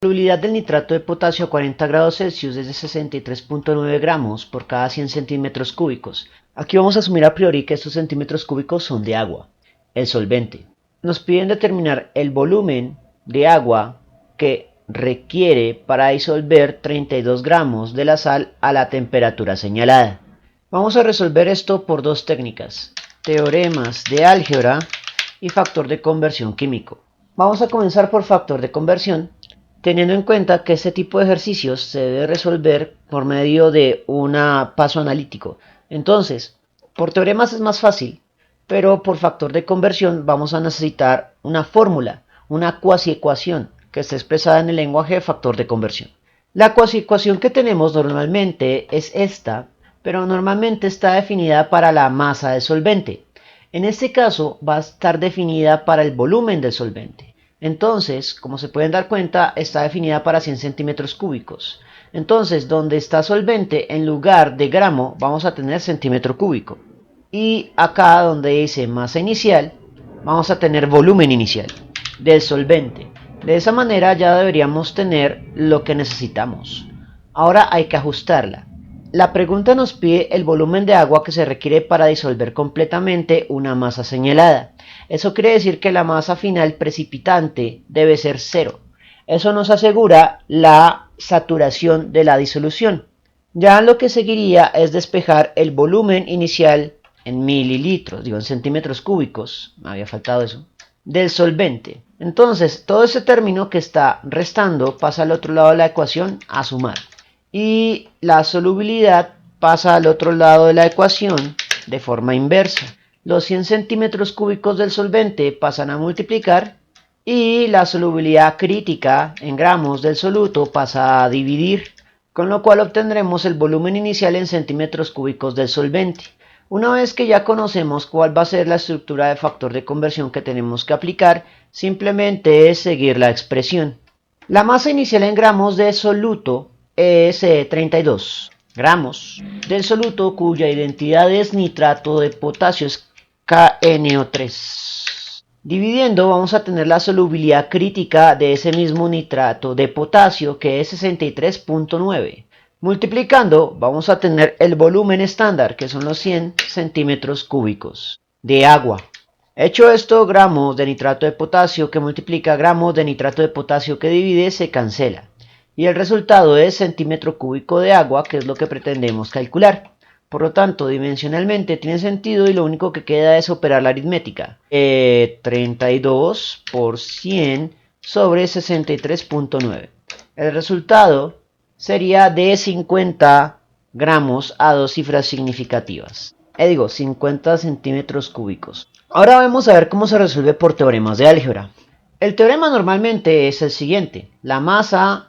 La solubilidad del nitrato de potasio a 40 grados Celsius es de 63.9 gramos por cada 100 centímetros cúbicos. Aquí vamos a asumir a priori que estos centímetros cúbicos son de agua, el solvente. Nos piden determinar el volumen de agua que requiere para disolver 32 gramos de la sal a la temperatura señalada. Vamos a resolver esto por dos técnicas: teoremas de álgebra y factor de conversión químico. Vamos a comenzar por factor de conversión, teniendo en cuenta que este tipo de ejercicios se debe resolver por medio de un paso analítico. Entonces, por teoremas es más fácil, pero por factor de conversión vamos a necesitar una fórmula, una cuasiecuación que está expresada en el lenguaje de factor de conversión. La cuasiecuación que tenemos normalmente es esta, pero normalmente está definida para la masa del solvente. En este caso va a estar definida para el volumen del solvente. Entonces, como se pueden dar cuenta, está definida para 100 centímetros cúbicos. Entonces, donde está solvente, en lugar de gramo, vamos a tener centímetro cúbico. Y acá donde dice masa inicial, vamos a tener volumen inicial del solvente. De esa manera ya deberíamos tener lo que necesitamos. Ahora hay que ajustarla. La pregunta nos pide el volumen de agua que se requiere para disolver completamente una masa señalada. Eso quiere decir que la masa final precipitante debe ser cero. Eso nos asegura la saturación de la disolución. Ya lo que seguiría es despejar el volumen inicial en mililitros, en centímetros cúbicos, me había faltado eso, del solvente. Entonces, todo ese término que está restando pasa al otro lado de la ecuación a sumar. Y la solubilidad pasa al otro lado de la ecuación de forma inversa. Los 100 centímetros cúbicos del solvente pasan a multiplicar y la solubilidad crítica en gramos del soluto pasa a dividir, con lo cual obtendremos el volumen inicial en centímetros cúbicos del solvente. Una vez que ya conocemos cuál va a ser la estructura de factor de conversión que tenemos que aplicar, simplemente es seguir la expresión. La masa inicial en gramos de soluto es 32 gramos del soluto, cuya identidad es nitrato de potasio, es KNO3. Dividiendo vamos a tener la solubilidad crítica de ese mismo nitrato de potasio, que es 63.9. Multiplicando vamos a tener el volumen estándar, que son los 100 centímetros cúbicos de agua. Hecho esto, gramos de nitrato de potasio que multiplica gramos de nitrato de potasio que divide se cancela. Y el resultado es centímetro cúbico de agua, que es lo que pretendemos calcular. Por lo tanto, dimensionalmente tiene sentido y lo único que queda es operar la aritmética. 32 por 100 sobre 63.9. El resultado sería de 50 gramos a dos cifras significativas. 50 centímetros cúbicos. Ahora vamos a ver cómo se resuelve por teoremas de álgebra. El teorema normalmente es el siguiente: la masa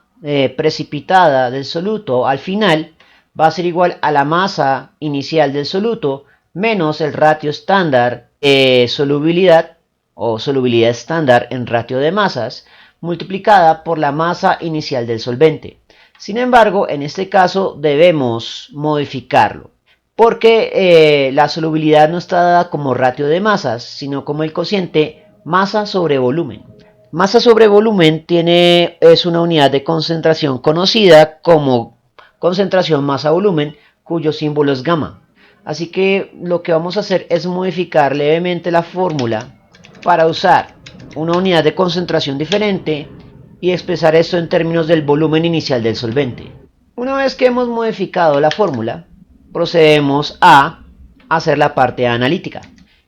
precipitada del soluto al final va a ser igual a la masa inicial del soluto menos el ratio estándar de solubilidad o solubilidad estándar en ratio de masas multiplicada por la masa inicial del solvente. Sin embargo, en este caso debemos modificarlo, porque la solubilidad no está dada como ratio de masas, sino como el cociente masa sobre volumen. Masa sobre volumen es una unidad de concentración conocida como concentración masa-volumen, cuyo símbolo es gamma. Así que lo que vamos a hacer es modificar levemente la fórmula para usar una unidad de concentración diferente y expresar esto en términos del volumen inicial del solvente. Una vez que hemos modificado la fórmula, procedemos a hacer la parte analítica.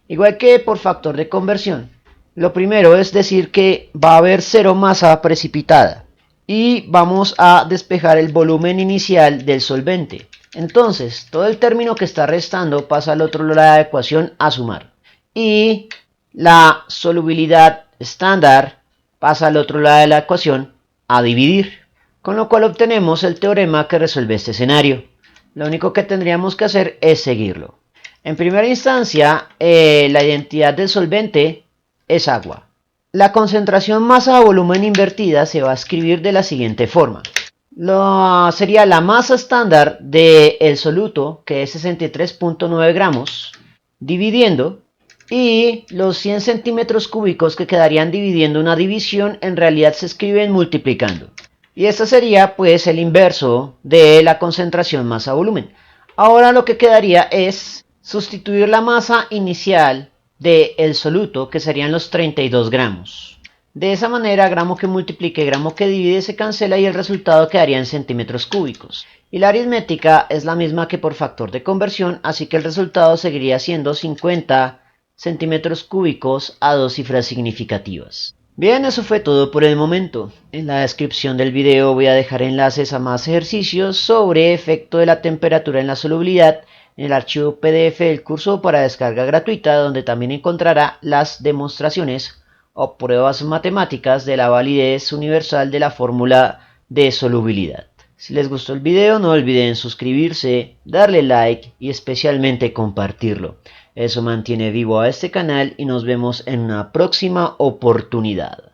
Igual que por factor de conversión, lo primero es decir que va a haber cero masa precipitada y vamos a despejar el volumen inicial del solvente. Entonces, todo el término que está restando pasa al otro lado de la ecuación a sumar. Y la solubilidad estándar pasa al otro lado de la ecuación a dividir. Con lo cual obtenemos el teorema que resuelve este escenario. Lo único que tendríamos que hacer es seguirlo. En primera instancia, la identidad del solvente es agua. La concentración masa a volumen invertida se va a escribir de la siguiente forma. Sería la masa estándar del soluto, que es 63.9 gramos, dividiendo, y los 100 centímetros cúbicos que quedarían dividiendo una división en realidad se escriben multiplicando. Y esto sería pues el inverso de la concentración masa-volumen. Ahora lo que quedaría es sustituir la masa inicial del soluto, que serían los 32 gramos. De esa manera, gramo que multiplique, gramo que divide se cancela y el resultado quedaría en centímetros cúbicos. Y la aritmética es la misma que por factor de conversión, así que el resultado seguiría siendo 50 centímetros cúbicos a dos cifras significativas. Bien, eso fue todo por el momento. En la descripción del video voy a dejar enlaces a más ejercicios sobre efecto de la temperatura en la solubilidad en el archivo PDF del curso para descarga gratuita, donde también encontrará las demostraciones o pruebas matemáticas de la validez universal de la fórmula de solubilidad. Si les gustó el video, no olviden suscribirse, darle like y especialmente compartirlo. Eso mantiene vivo a este canal y nos vemos en una próxima oportunidad.